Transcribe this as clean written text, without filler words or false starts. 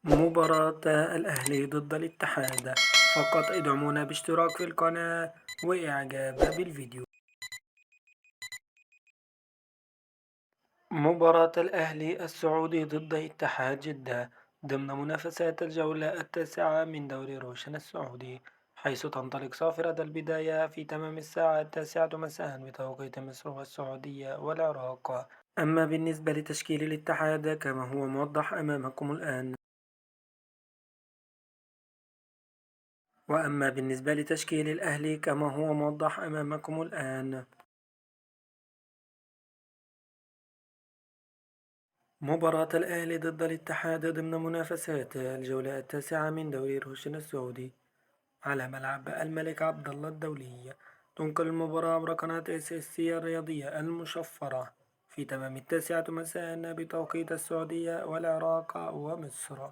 مباراة الأهلي ضد الاتحاد. فقط ادعمونا باشتراك في القناة وإعجاب بالفيديو. مباراة الأهلي السعودي ضد اتحاد جدة ضمن منافسات الجولة التاسعة من دوري روشن السعودي، حيث تنطلق صافرة البداية في تمام الساعة 9 مساء بتوقيت مصر والسعودية والعراق. أما بالنسبة لتشكيل الاتحاد كما هو موضح أمامكم الآن. وأما بالنسبة لتشكيل الأهلي كما هو موضح أمامكم الآن. مباراة الأهلي ضد الاتحاد ضمن منافسات الجولة التاسعة من دوري روشن السعودي على ملعب الملك عبدالله الدولي. تنقل المباراة عبر قناة اس اس سي الرياضية المشفرة في تمام 9 مساء بتوقيت السعودية والعراق ومصر.